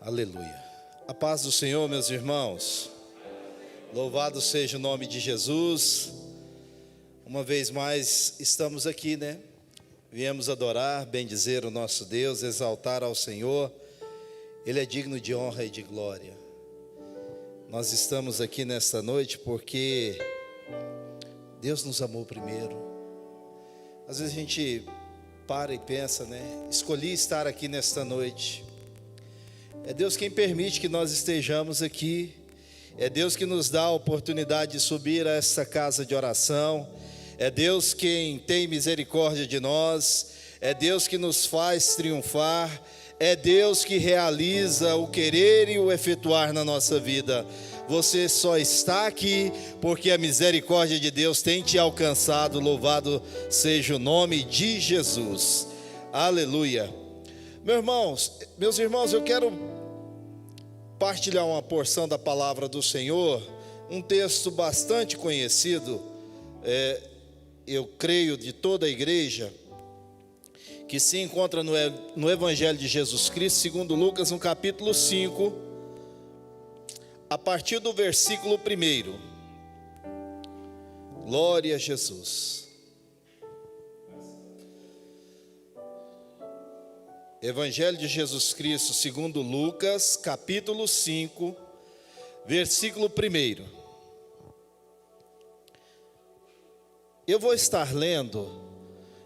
Aleluia. A paz do Senhor, meus irmãos. Louvado seja o nome de Jesus. Uma vez mais estamos aqui, né? Viemos adorar, bendizer o nosso Deus, exaltar ao Senhor. Ele é digno de honra e de glória. Nós estamos aqui nesta noite porque Deus nos amou primeiro. Às vezes a gente para e pensa, né? Escolhi estar aqui nesta noite. É Deus quem permite que nós estejamos aqui. É Deus que nos dá a oportunidade de subir a essa casa de oração. É Deus quem tem misericórdia de nós. É Deus que nos faz triunfar. É Deus que realiza o querer e o efetuar na nossa vida. Você só está aqui porque a misericórdia de Deus tem te alcançado. Louvado seja o nome de Jesus. Aleluia. Meus irmãos, eu quero partilhar uma porção da palavra do Senhor, um texto bastante conhecido, eu creio, de toda a igreja, que se encontra no Evangelho de Jesus Cristo, segundo Lucas, no capítulo 5, a partir do versículo 1. Glória a Jesus. Evangelho de Jesus Cristo, segundo Lucas, capítulo 5, versículo 1. Eu vou estar lendo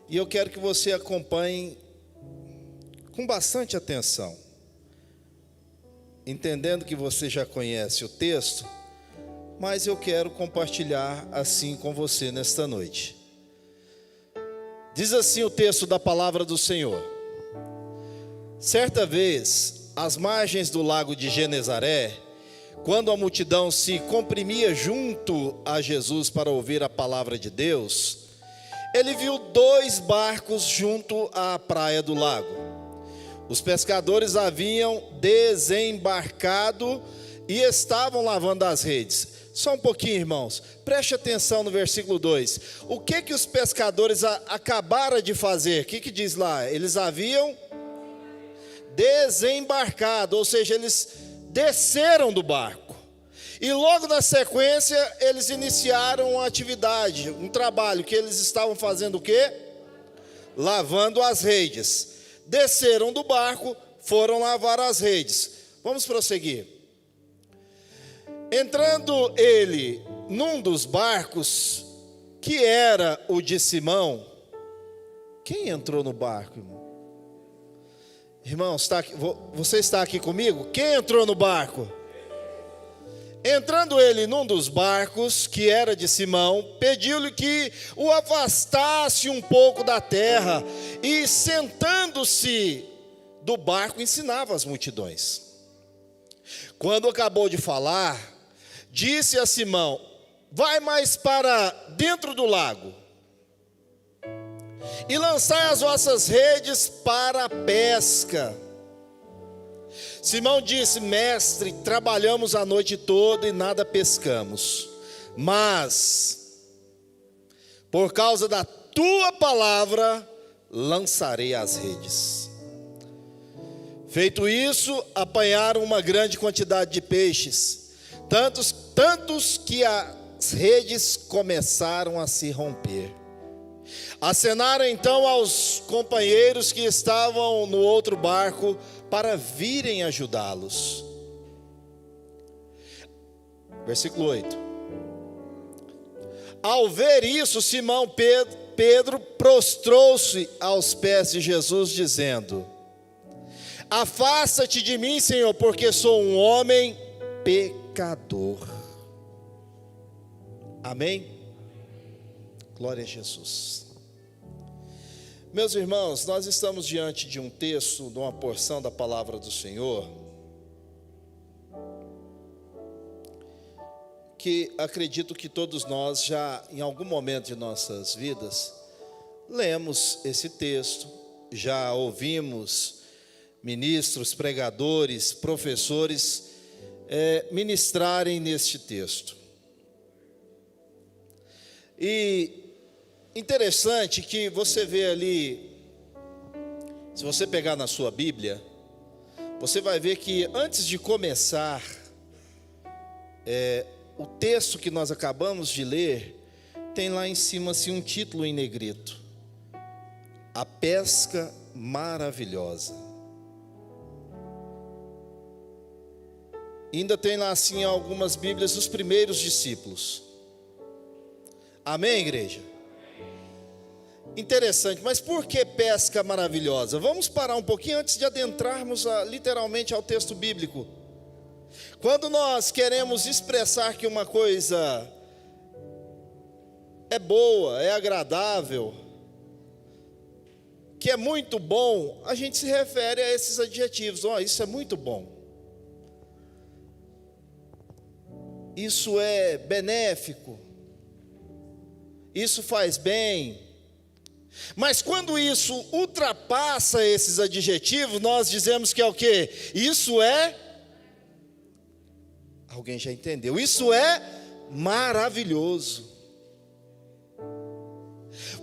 e eu quero que você acompanhe com bastante atenção, entendendo que você já conhece o texto, mas eu quero compartilhar assim com você nesta noite. Diz assim o texto da palavra do Senhor. Certa vez, às margens do lago de Genezaré, quando a multidão se comprimia junto a Jesus para ouvir a palavra de Deus, ele viu 2 barcos junto à praia do lago. Os pescadores haviam desembarcado e estavam lavando as redes. Só um pouquinho, irmãos, preste atenção no versículo 2. O que os pescadores acabaram de fazer? O que diz lá? Eles haviam desembarcado, ou seja, eles desceram do barco. E logo na sequência, eles iniciaram uma atividade, um trabalho que eles estavam fazendo o quê? Lavando as redes. Desceram do barco, foram lavar as redes. Vamos prosseguir. Entrando ele num dos barcos, que era o de Simão. Quem entrou no barco, irmão? Irmãos, você está aqui comigo? Quem entrou no barco? Entrando ele num dos barcos, que era de Simão, pediu-lhe que o afastasse um pouco da terra, e sentando-se do barco, ensinava as multidões. Quando acabou de falar, disse a Simão: vai mais para dentro do lago, e lançai as vossas redes para a pesca. Simão disse: mestre, trabalhamos a noite toda e nada pescamos, mas por causa da tua palavra lançarei as redes. Feito isso, apanharam uma grande quantidade de peixes, tantos que as redes começaram a se romper. Acenaram então aos companheiros que estavam no outro barco para virem ajudá-los. Versículo 8. Ao ver isso, Simão Pedro prostrou-se aos pés de Jesus, dizendo: afasta-te de mim, Senhor, porque sou um homem pecador. Amém? Glória a Jesus. Meus irmãos, nós estamos diante de um texto, de uma porção da palavra do Senhor, que acredito que todos nós já, em algum momento de nossas vidas, lemos esse texto, já ouvimos ministros, pregadores, professores ministrarem neste texto. E interessante que você vê ali, se você pegar na sua Bíblia, você vai ver que antes de começar, o texto que nós acabamos de ler, tem lá em cima assim, um título em negrito: A Pesca Maravilhosa. Ainda tem lá assim algumas bíblias dos primeiros discípulos. Amém, igreja? Interessante, mas por que pesca maravilhosa? Vamos parar um pouquinho antes de adentrarmos literalmente ao texto bíblico. Quando nós queremos expressar que uma coisa é boa, é agradável, que é muito bom, a gente se refere a esses adjetivos. Isso é muito bom. Isso é benéfico. Isso faz bem. Mas quando isso ultrapassa esses adjetivos, nós dizemos que é o quê? Isso é... Alguém já entendeu? Isso é maravilhoso.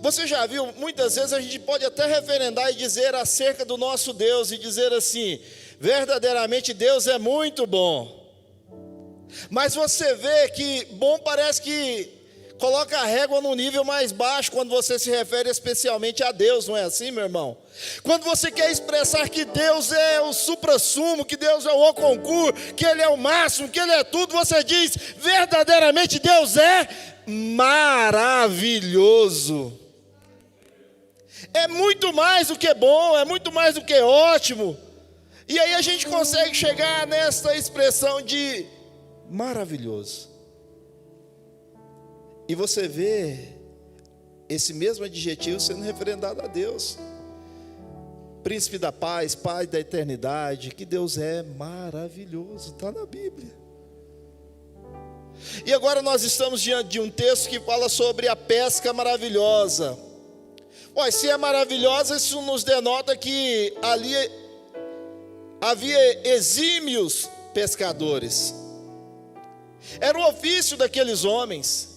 Você já viu, muitas vezes a gente pode até referendar e dizer acerca do nosso Deus, e dizer assim: verdadeiramente Deus é muito bom. Mas você vê que bom parece que coloca a régua no nível mais baixo quando você se refere especialmente a Deus, não é assim, meu irmão? Quando você quer expressar que Deus é o suprassumo, que Deus é o concurso, que Ele é o máximo, que Ele é tudo, você diz: verdadeiramente Deus é maravilhoso. É muito mais do que bom, é muito mais do que ótimo. E aí a gente consegue chegar nessa expressão de maravilhoso. E você vê esse mesmo adjetivo sendo referendado a Deus. Príncipe da paz, Pai da eternidade, que Deus é maravilhoso, está na Bíblia. E agora nós estamos diante de um texto que fala sobre a pesca maravilhosa. Se é maravilhosa, isso nos denota que ali havia exímios pescadores. Era o ofício daqueles homens.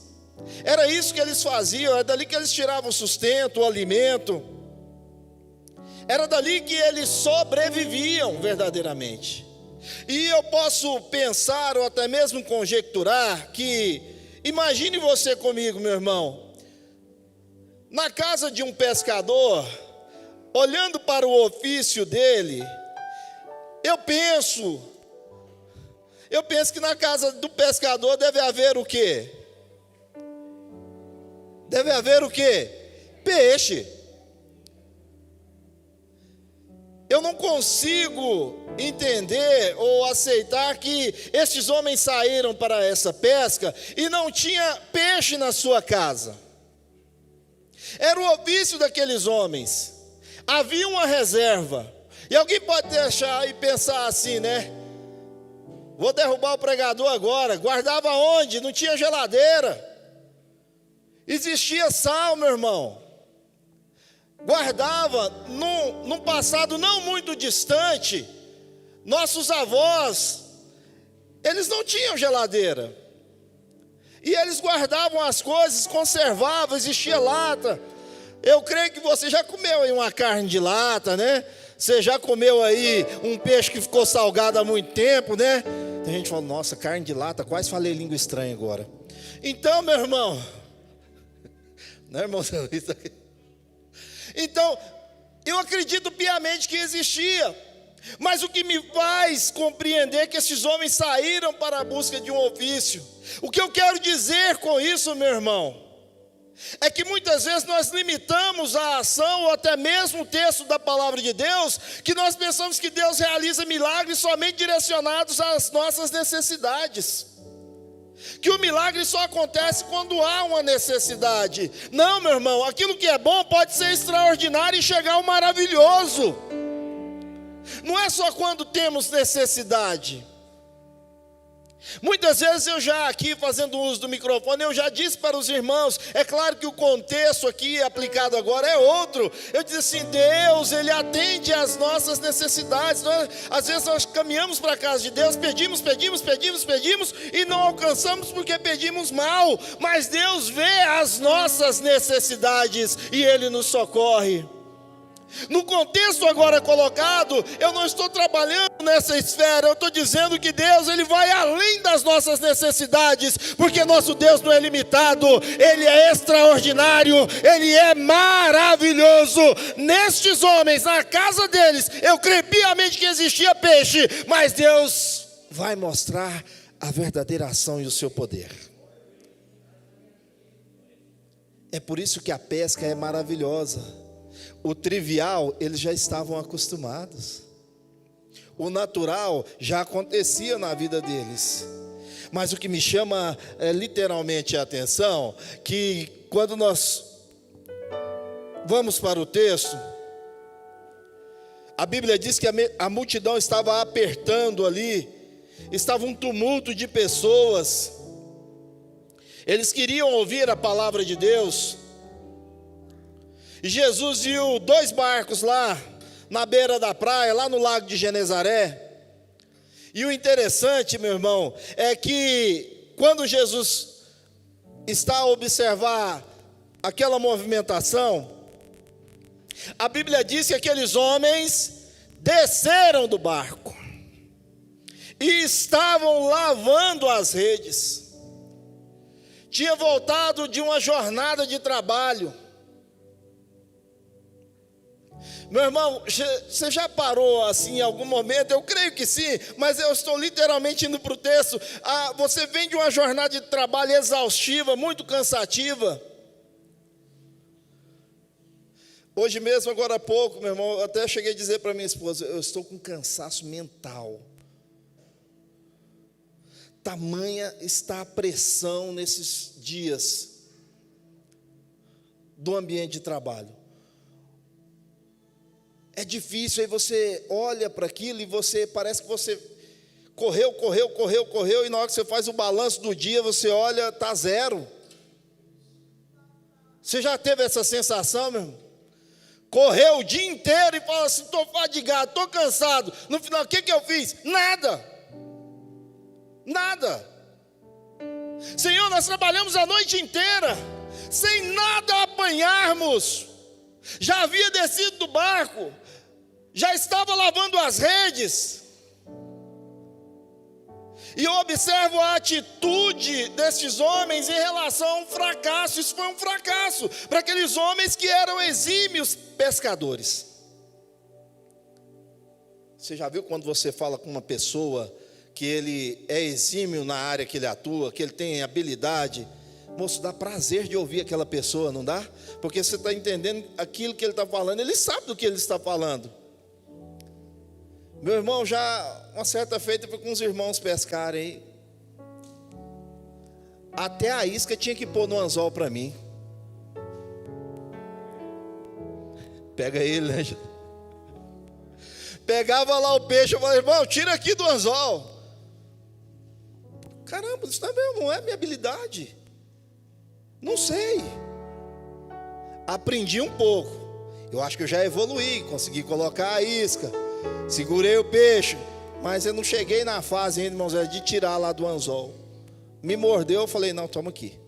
Era isso que eles faziam, era dali que eles tiravam o sustento, o alimento. Era dali que eles sobreviviam verdadeiramente. E eu posso pensar, ou até mesmo conjecturar, que, imagine você comigo, meu irmão, na casa de um pescador, olhando para o ofício dele, eu penso que na casa do pescador deve haver o quê? Deve haver o quê? Peixe. Eu não consigo entender ou aceitar que estes homens saíram para essa pesca e não tinha peixe na sua casa. Era o ofício daqueles homens. Havia uma reserva. E alguém pode deixar e pensar assim, né? Vou derrubar o pregador agora. Guardava onde? Não tinha geladeira. Existia sal, meu irmão. Guardava num passado não muito distante. Nossos avós, eles não tinham geladeira. E eles guardavam as coisas, conservavam, existia lata. Eu creio que você já comeu aí uma carne de lata, né? Você já comeu aí um peixe que ficou salgado há muito tempo, né? Tem gente que fala: nossa, carne de lata, quase falei língua estranha agora. Então, meu irmão, não é, irmão? Então, eu acredito piamente que existia. Mas o que me faz compreender que esses homens saíram para a busca de um ofício, o que eu quero dizer com isso, meu irmão, é que muitas vezes nós limitamos a ação ou até mesmo o texto da palavra de Deus, que nós pensamos que Deus realiza milagres somente direcionados às nossas necessidades, que o milagre só acontece quando há uma necessidade. Não, meu irmão, aquilo que é bom pode ser extraordinário e chegar ao maravilhoso. Não é só quando temos necessidade. Muitas vezes eu já aqui, fazendo uso do microfone, eu já disse para os irmãos, é claro que o contexto aqui aplicado agora é outro. Eu disse assim: Deus, Ele atende às nossas necessidades. Às vezes nós caminhamos para a casa de Deus, pedimos e não alcançamos porque pedimos mal. Mas Deus vê as nossas necessidades e Ele nos socorre. No contexto agora colocado, eu não estou trabalhando nessa esfera, eu estou dizendo que Deus, Ele vai além das nossas necessidades, porque nosso Deus não é limitado, Ele é extraordinário, Ele é maravilhoso. Nestes homens, na casa deles, eu creio piamente que existia peixe, mas Deus vai mostrar a verdadeira ação e o seu poder. É por isso que a pesca é maravilhosa. O trivial, eles já estavam acostumados. O natural já acontecia na vida deles. Mas o que me chama literalmente a atenção, que quando nós vamos para o texto, a Bíblia diz que a multidão estava apertando ali, estava um tumulto de pessoas. Eles queriam ouvir a palavra de Deus. E Jesus viu 2 barcos lá, na beira da praia, lá no lago de Genezaré. E o interessante, meu irmão, é que quando Jesus está a observar aquela movimentação, a Bíblia diz que aqueles homens desceram do barco e estavam lavando as redes. Tinha voltado de uma jornada de trabalho. Meu irmão, você já parou assim em algum momento? Eu creio que sim, mas eu estou literalmente indo para o texto. Você vem de uma jornada de trabalho exaustiva, muito cansativa. Hoje mesmo, agora há pouco, meu irmão, eu até cheguei a dizer para minha esposa, eu estou com cansaço mental. Tamanha está a pressão nesses dias do ambiente de trabalho. É difícil, aí você olha para aquilo e parece que você correu, e na hora que você faz o balanço do dia, você olha, está 0. Você já teve essa sensação, meu irmão? Correu o dia inteiro e fala assim, estou fadigado, estou cansado. No final, o que eu fiz? Nada. Senhor, nós trabalhamos a noite inteira, sem nada apanharmos. Já havia descido do barco, já estava lavando as redes. E eu observo a atitude desses homens em relação a um fracasso. Isso foi um fracasso para aqueles homens que eram exímios pescadores. Você já viu quando você fala com uma pessoa que ele é exímio na área que ele atua, que ele tem habilidade? Moço, dá prazer de ouvir aquela pessoa, não dá? Porque você está entendendo aquilo que ele está falando, ele sabe do que ele está falando. Meu irmão, já uma certa feita foi com os irmãos pescarem. Até a isca tinha que pôr no anzol para mim. Pega ele, né? Pegava lá o peixe, eu falei, irmão, tira aqui do anzol. Caramba, isso não é minha habilidade. Não sei. Aprendi um pouco. Eu acho que eu já evoluí, consegui colocar a isca, segurei o peixe, mas eu não cheguei na fase ainda, irmãos, de tirar lá do anzol. Me mordeu, eu falei, não, toma aqui.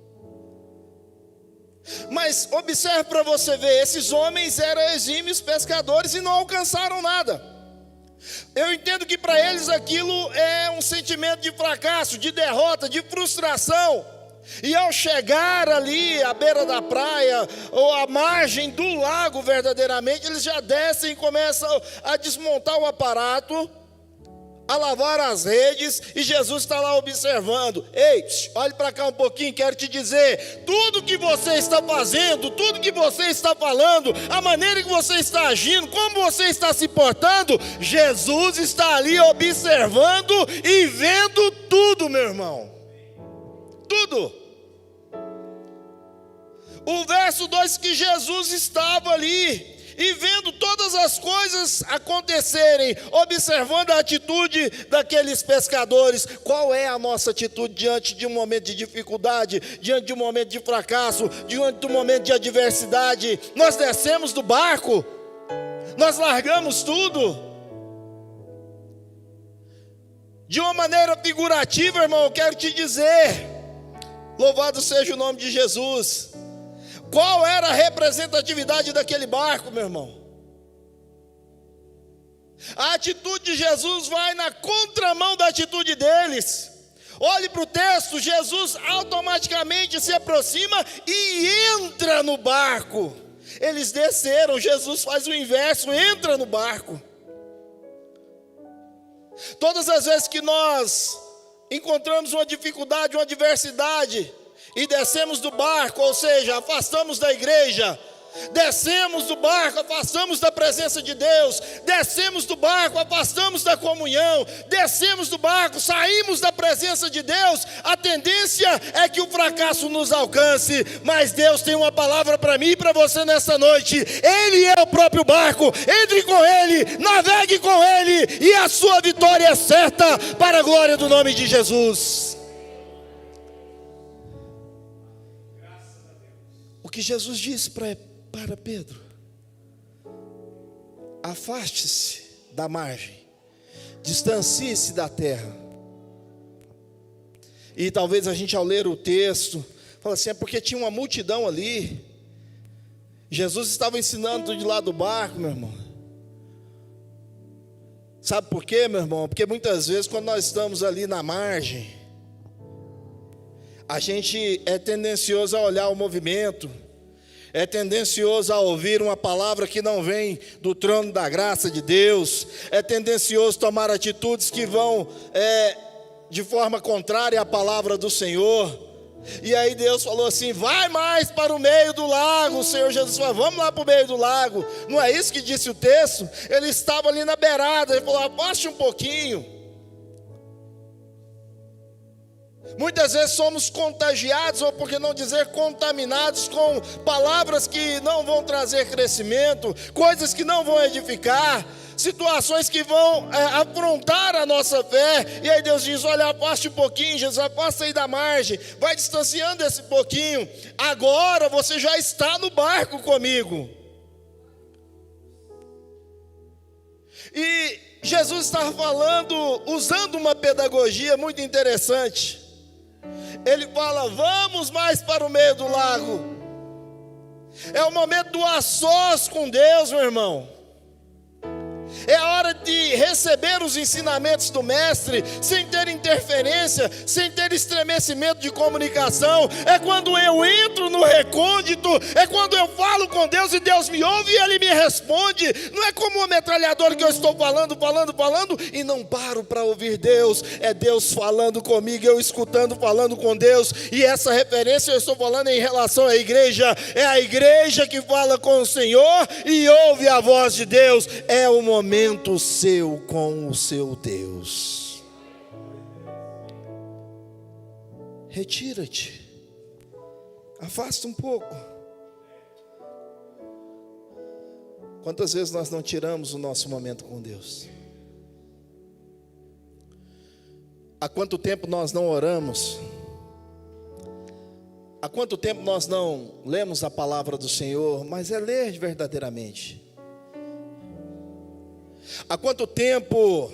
Mas observe para você ver, esses homens eram exímios pescadores e não alcançaram nada. Eu entendo que para eles aquilo é um sentimento de fracasso, de derrota, de frustração. E ao chegar ali à beira da praia, ou à margem do lago verdadeiramente, eles já descem e começam a desmontar o aparato, a lavar as redes, e Jesus está lá observando. Ei, olhe para cá um pouquinho, quero te dizer, tudo que você está fazendo, tudo que você está falando, a maneira que você está agindo, como você está se portando, Jesus está ali observando e vendo tudo, meu irmão. Tudo. O verso 2, que Jesus estava ali e vendo todas as coisas acontecerem, observando a atitude daqueles pescadores. Qual é a nossa atitude diante de um momento de dificuldade, diante de um momento de fracasso, diante de um momento de adversidade? Nós descemos do barco, nós largamos tudo. De uma maneira figurativa, irmão, eu quero te dizer, louvado seja o nome de Jesus. Qual era a representatividade daquele barco, meu irmão? A atitude de Jesus vai na contramão da atitude deles. Olhe para o texto, Jesus automaticamente se aproxima e entra no barco. Eles desceram, Jesus faz o inverso, entra no barco. Todas as vezes que nós encontramos uma dificuldade, uma adversidade, e descemos do barco, ou seja, afastamos da igreja, descemos do barco, afastamos da presença de Deus, descemos do barco, afastamos da comunhão, descemos do barco, saímos da presença de Deus, a tendência é que o fracasso nos alcance, mas Deus tem uma palavra para mim e para você nessa noite. Ele é o próprio barco, entre com Ele, navegue com Ele, e a sua vitória é certa, para a glória do nome de Jesus. O que Jesus disse para Pedro: afaste-se da margem, distancie-se da terra. E talvez a gente, ao ler o texto, fala assim: é porque tinha uma multidão ali. Jesus estava ensinando de lá do barco, meu irmão. Sabe por quê, meu irmão? Porque muitas vezes, quando nós estamos ali na margem, a gente é tendencioso a olhar o movimento, é tendencioso a ouvir uma palavra que não vem do trono da graça de Deus, é tendencioso a tomar atitudes que vão de forma contrária à palavra do Senhor. E aí Deus falou assim: vai mais para o meio do lago. O Senhor Jesus falou: vamos lá para o meio do lago. Não é isso que disse o texto? Ele estava ali na beirada, ele falou: afaste um pouquinho. Muitas vezes somos contagiados, ou por que não dizer contaminados, com palavras que não vão trazer crescimento, coisas que não vão edificar, situações que vão afrontar a nossa fé. E aí Deus diz: olha, afaste um pouquinho, Jesus, afasta aí da margem, vai distanciando esse pouquinho. Agora você já está no barco comigo. E Jesus estava falando, usando uma pedagogia muito interessante. Ele fala: vamos mais para o meio do lago. É o momento do a sós com Deus, meu irmão. É a hora de receber os ensinamentos do mestre, sem ter interferência, sem ter estremecimento de comunicação. É quando eu entro no recôndito, é quando eu falo com Deus e Deus me ouve e Ele me responde. Não é como uma metralhadora que eu estou falando e não paro para ouvir Deus. É Deus falando comigo, eu escutando, falando com Deus. E essa referência eu estou falando em relação à igreja. É a igreja que fala com o Senhor e ouve a voz de Deus. É o momento seu com o seu Deus. Retira-te, afasta um pouco. Quantas vezes nós não tiramos o nosso momento com Deus? Há quanto tempo nós não oramos? Há quanto tempo nós não lemos a palavra do Senhor? Mas é ler verdadeiramente. Há quanto tempo,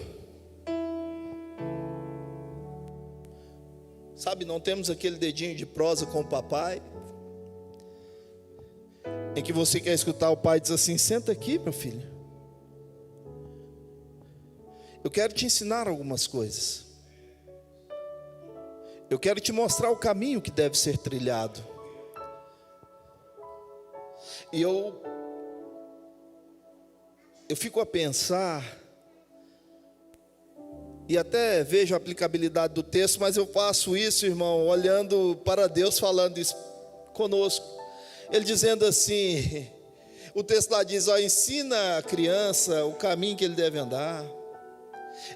sabe, não temos aquele dedinho de prosa com o papai, em que você quer escutar o pai dizer assim: senta aqui, meu filho, eu quero te ensinar algumas coisas, eu quero te mostrar o caminho que deve ser trilhado. E eu fico a pensar, e até vejo a aplicabilidade do texto, mas eu faço isso, irmão, olhando para Deus falando isso conosco. Ele dizendo assim, o texto lá diz: ó, ensina a criança o caminho que ele deve andar.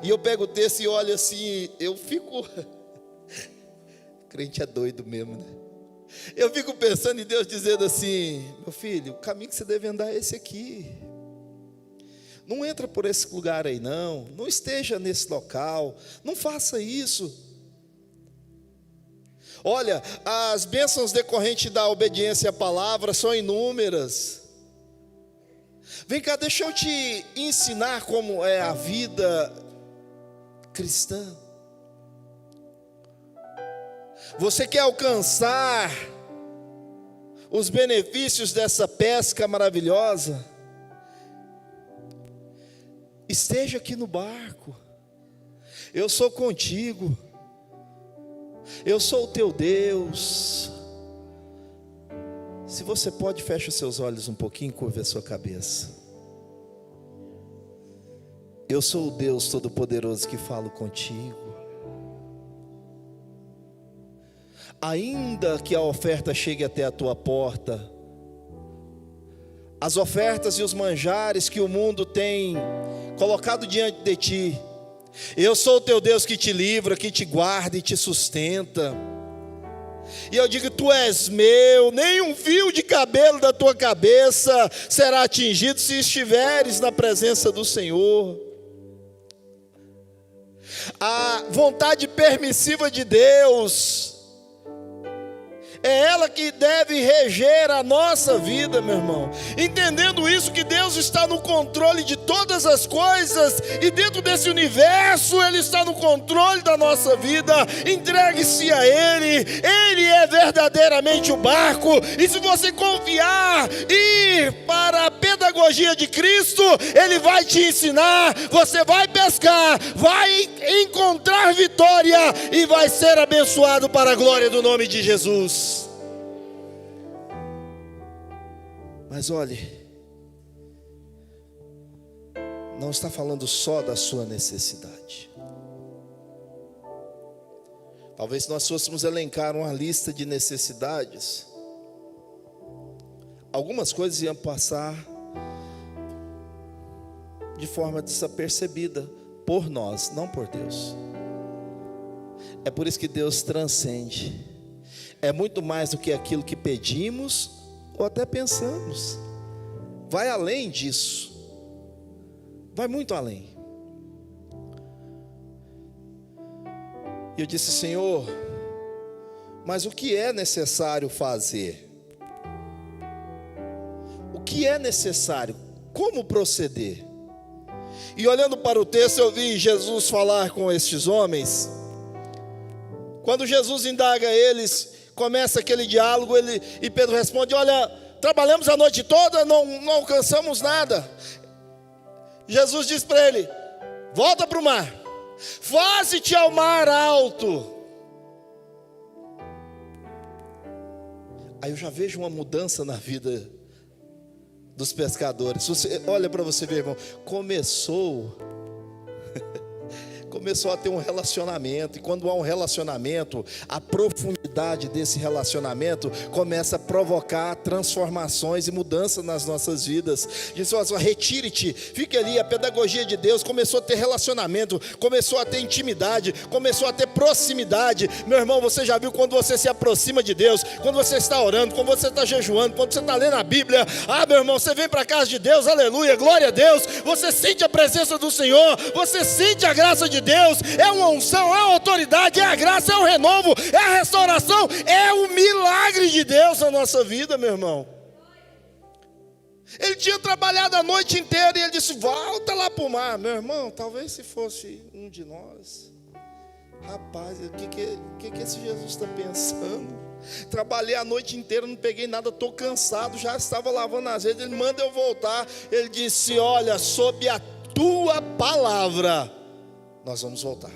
E eu pego o texto e olho assim, eu fico... Crente é doido mesmo, né? Eu fico pensando em Deus dizendo assim: meu filho, o caminho que você deve andar é esse aqui. Não entra por esse lugar aí não esteja nesse local, não faça isso. Olha, as bênçãos decorrentes da obediência à palavra são inúmeras. Vem cá, deixa eu te ensinar como é a vida cristã. Você quer alcançar os benefícios dessa pesca maravilhosa? esteja aqui no barco. Eu sou contigo. Eu sou o teu Deus. Se você pode, feche os seus olhos um pouquinho, curve a sua cabeça. Eu sou o Deus Todo-Poderoso que falo contigo. Ainda que a oferta chegue até a tua porta, as ofertas e os manjares que o mundo tem colocado diante de ti, eu sou o teu Deus que te livra, que te guarda e te sustenta. E eu digo, tu és meu, nem um fio de cabelo da tua cabeça será atingido se estiveres na presença do Senhor. A vontade permissiva de Deus é ela que deve reger a nossa vida, meu irmão. Entendendo isso, que Deus está no controle de todas as coisas, e dentro desse universo Ele está no controle da nossa vida. Entregue-se a Ele. Ele é verdadeiramente o barco. E se você confiar e ir para a pedagogia de Cristo, Ele vai te ensinar. Você vai pescar, vai encontrar vitória e vai ser abençoado para a glória do nome de Jesus. Mas olhe, não está falando só da sua necessidade. Talvez se nós fôssemos elencar uma lista de necessidades, algumas coisas iam passar de forma desapercebida por nós, não por Deus. É por isso que Deus transcende. É muito mais do que aquilo que pedimos ou até pensamos. Vai além disso. Vai muito além. E eu disse, Senhor, mas o que é necessário fazer? O que é necessário? Como proceder? E olhando para o texto, eu vi Jesus falar com estes homens. Quando Jesus indaga eles, começa aquele diálogo, e Pedro responde, olha, trabalhamos a noite toda, não alcançamos nada. Jesus diz para ele, volta para o mar, faze-te ao mar alto. Aí eu já vejo uma mudança na vida dos pescadores. Você olha para você ver, irmão, começou a ter um relacionamento, e quando há um relacionamento, a profundidade desse relacionamento começa a provocar transformações e mudanças nas nossas vidas. Diz, retire-te, fique ali. A pedagogia de Deus começou a ter relacionamento, começou a ter intimidade, começou a ter proximidade. Meu irmão, você já viu quando você se aproxima de Deus, quando você está orando, quando você está jejuando, quando você está lendo a Bíblia, meu irmão, você vem para a casa de Deus, aleluia, glória a Deus, você sente a presença do Senhor, você sente a graça de Deus, é uma unção, é a autoridade, é a graça, é o renovo, é a restauração, é o milagre de Deus na nossa vida, meu irmão. Ele tinha trabalhado a noite inteira e ele disse, volta lá para o mar. Meu irmão, talvez se fosse um de nós, rapaz, o que esse Jesus está pensando? Trabalhei a noite inteira, não peguei nada, estou cansado, já estava lavando as redes, ele manda eu voltar. Ele disse, olha, sob a tua palavra nós vamos voltar.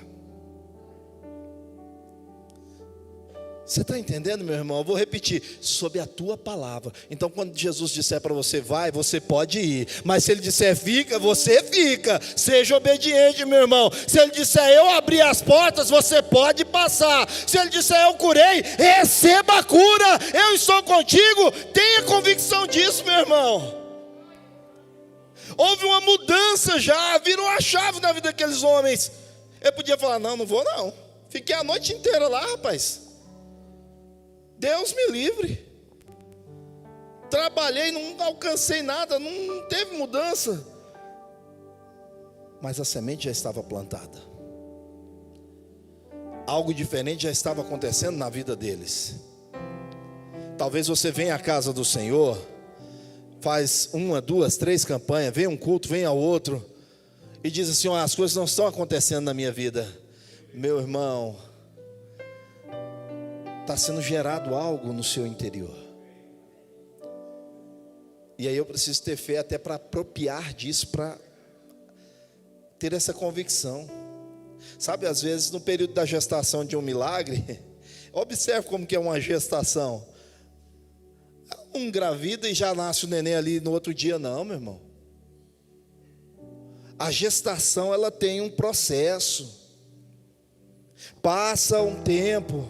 Você está entendendo, meu irmão? Eu vou repetir, sob a tua palavra. Então quando Jesus disser para você, vai, você pode ir. Mas se ele disser fica, você fica. Seja obediente, meu irmão. Se ele disser eu abri as portas, você pode passar. Se ele disser eu curei, receba a cura. Eu estou contigo. Tenha convicção disso, meu irmão. Houve uma mudança já, virou a chave na vida daqueles homens. Eu podia falar, não vou não. Fiquei a noite inteira lá, rapaz. Deus me livre. Trabalhei, não alcancei nada, não teve mudança. Mas a semente já estava plantada. Algo diferente já estava acontecendo na vida deles. Talvez você venha à casa do Senhor, faz 1, 2, 3 campanhas, vem um culto, vem ao outro, e diz assim, as coisas não estão acontecendo na minha vida. Meu irmão, está sendo gerado algo no seu interior. E aí eu preciso ter fé até para apropriar disso, para ter essa convicção. Sabe, às vezes no período da gestação de um milagre, observe como que é uma gestação. Não engravida e já nasce o neném ali no outro dia, não, meu irmão. A gestação, ela tem um processo. Passa um tempo,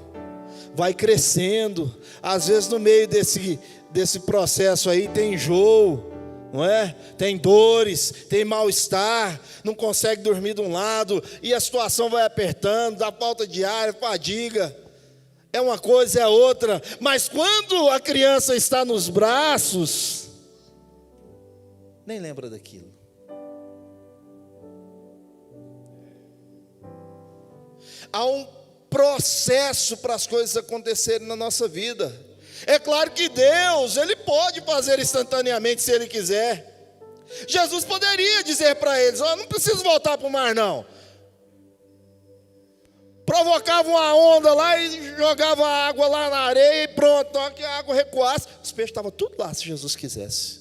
vai crescendo. Às vezes no meio desse processo aí tem enjoo, não é? Tem dores, tem mal-estar, não consegue dormir de um lado, e a situação vai apertando, dá falta de ar, fadiga. É uma coisa, é outra. Mas quando a criança está nos braços, nem lembra daquilo. Há um processo para as coisas acontecerem na nossa vida. É claro que Deus, Ele pode fazer instantaneamente se Ele quiser. Jesus poderia dizer para eles: não preciso voltar para o mar não. Provocava uma onda lá e jogava água lá na areia e pronto, na hora que a água recuasse, os peixes estavam tudo lá se Jesus quisesse.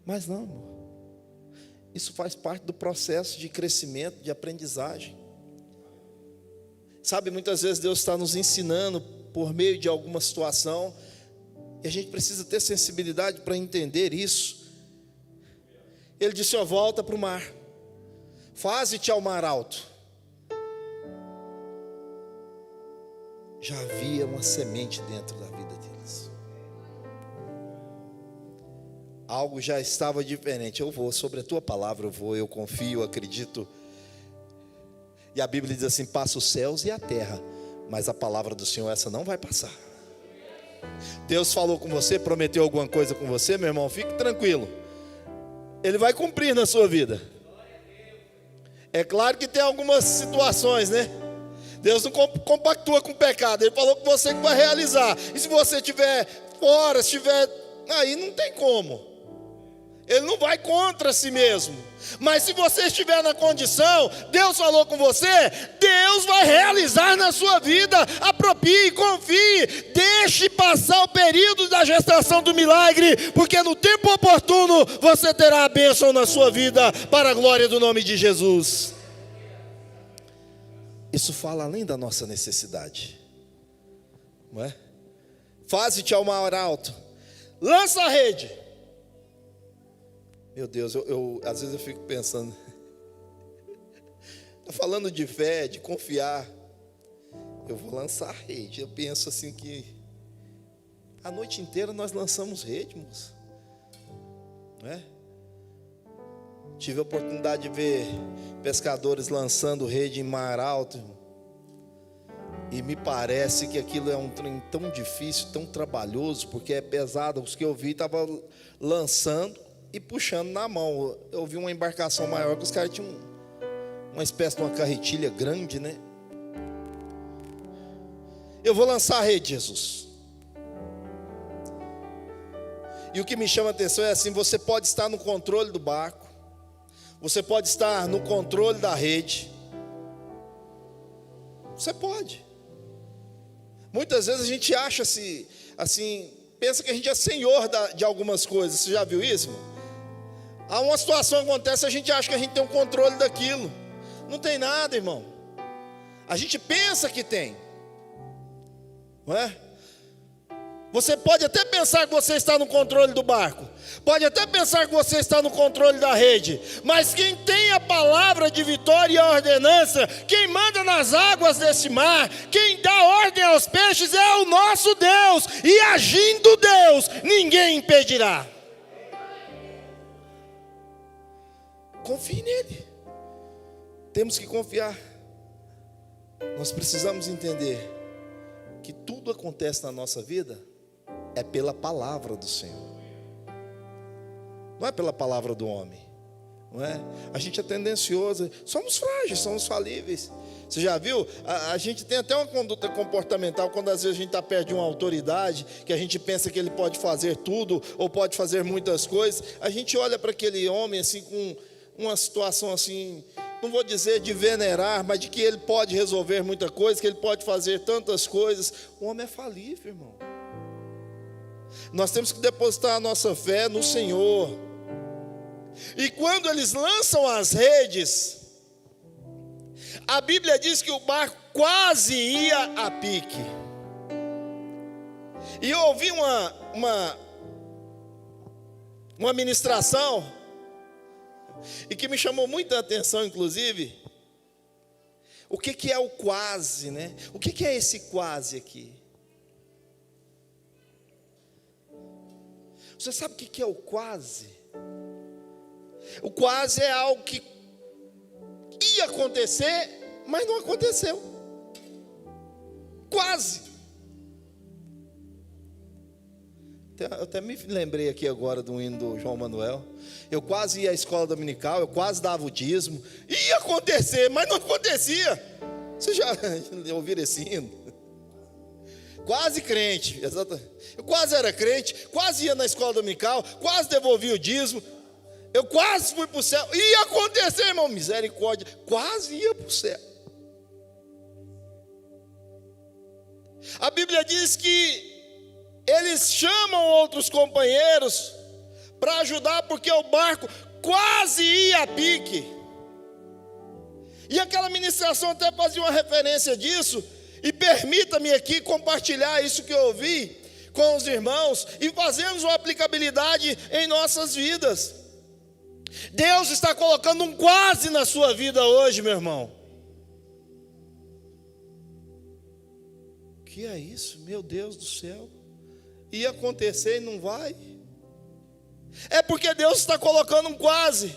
Mas não, isso faz parte do processo de crescimento, de aprendizagem. Sabe, muitas vezes Deus está nos ensinando por meio de alguma situação, e a gente precisa ter sensibilidade para entender isso. Ele disse: volta para o mar, faze-te ao mar alto. Já havia uma semente dentro da vida deles. Algo já estava diferente. Eu vou, sobre a tua palavra eu vou, eu confio, eu acredito. E a Bíblia diz assim: passa os céus e a terra, mas a palavra do Senhor, essa não vai passar. Deus falou com você, prometeu alguma coisa com você, meu irmão, fique tranquilo. Ele vai cumprir na sua vida. É claro que tem algumas situações, né? Deus não compactua com o pecado. Ele falou com você que vai realizar. E se você estiver fora, se estiver... aí não tem como. Ele não vai contra si mesmo. Mas se você estiver na condição, Deus falou com você, Deus vai realizar na sua vida. Apropie, confie, deixe passar o período da gestação do milagre, porque no tempo oportuno você terá a bênção na sua vida, para a glória do nome de Jesus. Isso fala além da nossa necessidade, não é? Faze-te ao mar alto, lança a rede. Meu Deus, às vezes eu fico pensando, falando de fé, de confiar, eu vou lançar a rede. Eu penso assim que a noite inteira nós lançamos rede, moça, não é? Tive a oportunidade de ver pescadores lançando rede em mar alto, e me parece que aquilo é um trem tão difícil, tão trabalhoso, porque é pesado. Os que eu vi estavam lançando e puxando na mão. Eu vi uma embarcação maior que os caras tinham uma espécie de uma carretilha grande, né? Eu vou lançar a rede, Jesus. E o que me chama a atenção é assim: você pode estar no controle do barco, você pode estar no controle da rede. Você pode. Muitas vezes a gente acha assim, pensa que a gente é senhor de algumas coisas. Você já viu isso, irmão? Há uma situação que acontece, a gente acha que a gente tem um controle daquilo. Não tem nada, irmão. A gente pensa que tem, não é? Você pode até pensar que você está no controle do barco, pode até pensar que você está no controle da rede, mas quem tem a palavra de vitória e a ordenança, quem manda nas águas desse mar, quem dá ordem aos peixes é o nosso Deus, e agindo Deus, ninguém impedirá. Confie nele. Temos que confiar. Nós precisamos entender que tudo acontece na nossa vida é pela palavra do Senhor, não é pela palavra do homem, não é? A gente é tendencioso, somos frágeis, somos falíveis. Você já viu? A gente tem até uma conduta comportamental, quando às vezes a gente está perto de uma autoridade, que a gente pensa que ele pode fazer tudo, ou pode fazer muitas coisas. A gente olha para aquele homem assim, com uma situação assim, não vou dizer de venerar, mas de que ele pode resolver muita coisa, que ele pode fazer tantas coisas. O homem é falível, irmão. Nós temos que depositar a nossa fé no Senhor. E quando eles lançam as redes, a Bíblia diz que o barco quase ia a pique. E eu ouvi uma ministração, e que me chamou muita atenção, inclusive. O que é o quase, né? O que é esse quase aqui? Você sabe o que é o quase? O quase é algo que ia acontecer, mas não aconteceu. Quase. Eu até me lembrei aqui agora do hino do João Manuel. Eu quase ia à escola dominical, eu quase dava o dízimo. Ia acontecer, mas não acontecia. Vocês já ouviram esse hino? Quase crente, exatamente. Eu quase era crente, quase ia na escola dominical, quase devolvia o dízimo. Eu quase fui para o céu. Ia acontecer, irmão, misericórdia. Quase ia para o céu. A Bíblia diz que eles chamam outros companheiros para ajudar, porque o barco quase ia a pique. E aquela ministração até fazia uma referência disso. E permita-me aqui compartilhar isso que eu ouvi com os irmãos e fazermos uma aplicabilidade em nossas vidas. Deus está colocando um quase na sua vida hoje, meu irmão. Que é isso? Meu Deus do céu. Ia acontecer e não vai? É porque Deus está colocando um quase.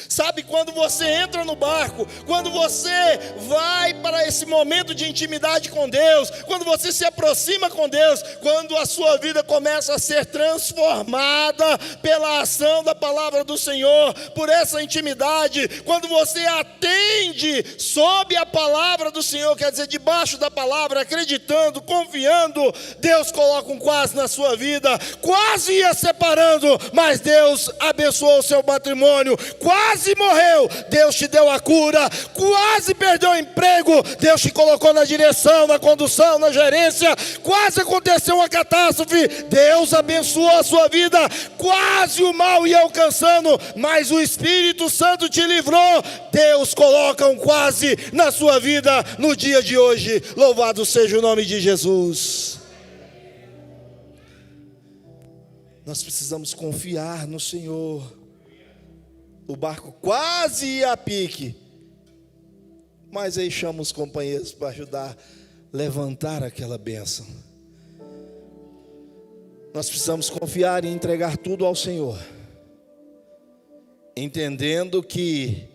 Sabe, quando você entra no barco, quando você vai para esse momento de intimidade com Deus, quando você se aproxima com Deus, quando a sua vida começa a ser transformada pela ação da palavra do Senhor, por essa intimidade, quando você atende sob a palavra do Senhor, quer dizer, debaixo da palavra, acreditando, confiando, Deus coloca um quase na sua vida. Quase ia separando, mas Deus abençoou o seu matrimônio. Quase morreu, Deus te deu a cura. Quase perdeu o emprego, Deus te colocou na direção, na condução, na gerência. Quase aconteceu uma catástrofe, Deus abençoou a sua vida. Quase o mal ia alcançando, mas o Espírito Santo te livrou. Deus coloca um quase na sua vida no dia de hoje. Louvado seja o nome de Jesus. Nós precisamos confiar no Senhor. O barco quase ia a pique, mas aí chama os companheiros para ajudar a levantar aquela bênção. Nós precisamos confiar e entregar tudo ao Senhor, entendendo que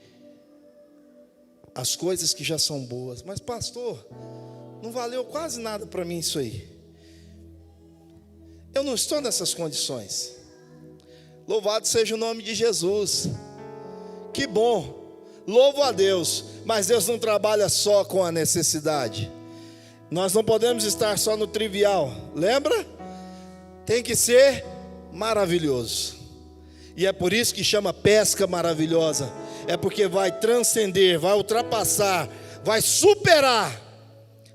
as coisas que já são boas, mas pastor, não valeu quase nada para mim isso aí. Eu não estou nessas condições. Louvado seja o nome de Jesus. Que bom, louvo a Deus, mas Deus não trabalha só com a necessidade. Nós não podemos estar só no trivial, lembra? Tem que ser maravilhoso. E é por isso que chama pesca maravilhosa. É porque vai transcender, vai ultrapassar, vai superar.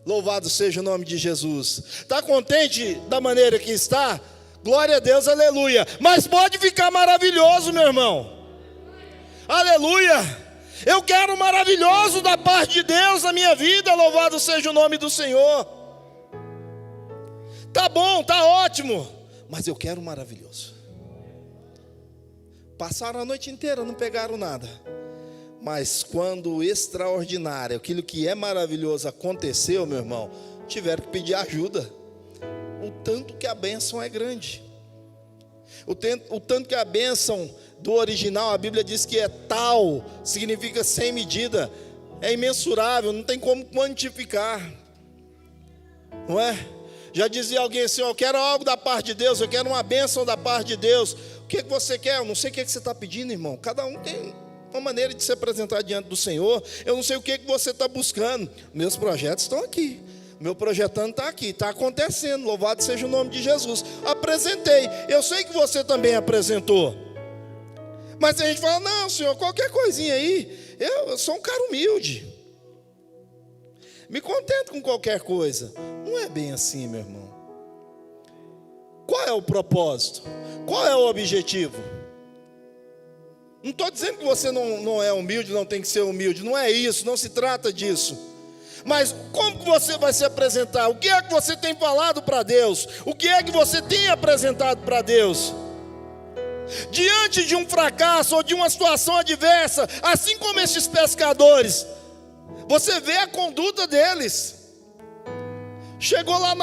Louvado seja o nome de Jesus. Está contente da maneira que está? Glória a Deus, aleluia. Mas pode ficar maravilhoso, meu irmão. Aleluia, eu quero o maravilhoso da parte de Deus na minha vida, louvado seja o nome do Senhor. Tá bom, tá ótimo, mas eu quero o maravilhoso. Passaram a noite inteira, não pegaram nada, mas quando o extraordinário, aquilo que é maravilhoso aconteceu, meu irmão, tiveram que pedir ajuda. O tanto que a bênção é grande, o tanto que a bênção do original, a Bíblia diz que é tal, significa sem medida, é imensurável, não tem como quantificar, não é? Já dizia alguém assim, eu quero algo da parte de Deus, eu quero uma bênção da parte de Deus. O que você quer? Eu não sei o que você está pedindo, irmão. Cada um tem uma maneira de se apresentar diante do Senhor. Eu não sei o que você está buscando. Meus projetos estão aqui, meu projetando está aqui, está acontecendo, louvado seja o nome de Jesus. Apresentei, eu sei que você também apresentou. Mas a gente fala, não, Senhor, qualquer coisinha aí, eu sou um cara humilde, me contento com qualquer coisa. Não é bem assim, meu irmão. Qual é o propósito? Qual é o objetivo? Não estou dizendo que você não é humilde, não tem que ser humilde. Não é isso, não se trata disso. Mas como que você vai se apresentar? O que é que você tem falado para Deus? O que é que você tem apresentado para Deus? Diante de um fracasso ou de uma situação adversa, assim como esses pescadores, você vê a conduta deles. Chegou lá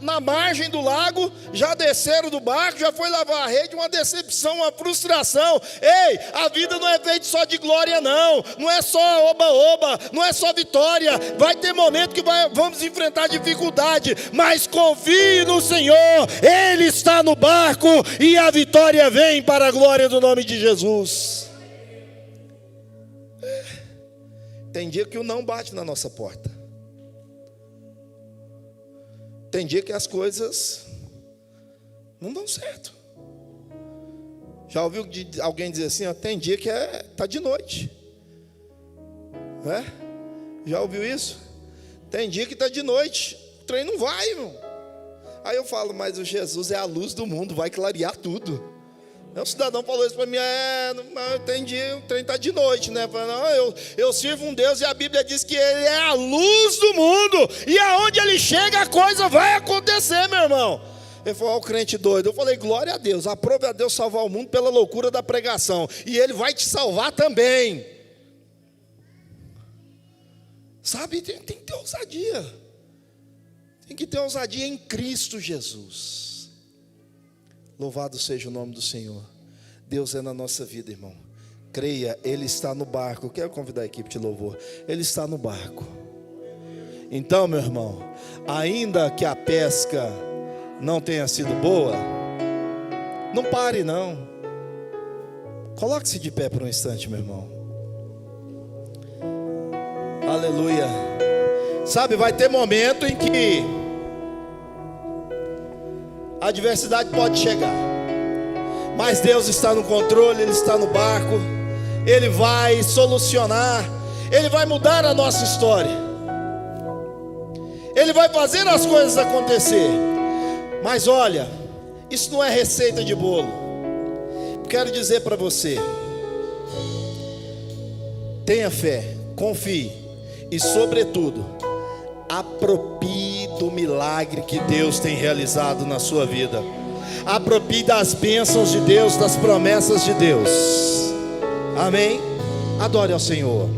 na margem do lago, já desceram do barco, já foi lavar a rede, uma decepção, uma frustração. Ei, a vida não é feita só de glória não, não é só oba-oba, não é só vitória. Vai ter momento que vamos enfrentar dificuldade, mas confie no Senhor, Ele está no barco e a vitória vem para a glória do nome de Jesus. Tem dia que o não bate na nossa porta. Tem dia que as coisas não dão certo. Já ouviu alguém dizer assim, ó, tem dia que tá de noite. Já ouviu isso? Tem dia que tá de noite, o trem não vai, irmão. Aí eu falo, mas o Jesus é a luz do mundo, vai clarear tudo. O cidadão falou isso para mim, tem dia, o trem está de noite, né? Não, eu sirvo um Deus e a Bíblia diz que Ele é a luz do mundo, e aonde Ele chega a coisa vai acontecer, meu irmão. Ele falou, ó, o crente doido. Eu falei, glória a Deus, aprove a Deus salvar o mundo pela loucura da pregação, e Ele vai te salvar também. Sabe, tem que ter ousadia. Tem que ter ousadia em Cristo Jesus. Louvado seja o nome do Senhor. Deus é na nossa vida, irmão. Creia, Ele está no barco. Eu quero convidar a equipe de louvor. Ele está no barco. Então, meu irmão, ainda que a pesca não tenha sido boa, não pare não. Coloque-se de pé por um instante, meu irmão. Aleluia. Sabe, vai ter momento em que a adversidade pode chegar, mas Deus está no controle, Ele está no barco, Ele vai solucionar, Ele vai mudar a nossa história, Ele vai fazer as coisas acontecer. Mas olha, isso não é receita de bolo. Quero dizer para você, tenha fé, confie e sobretudo, apropie do milagre que Deus tem realizado na sua vida. Apropie das bênçãos de Deus, das promessas de Deus. Amém? Adore ao Senhor.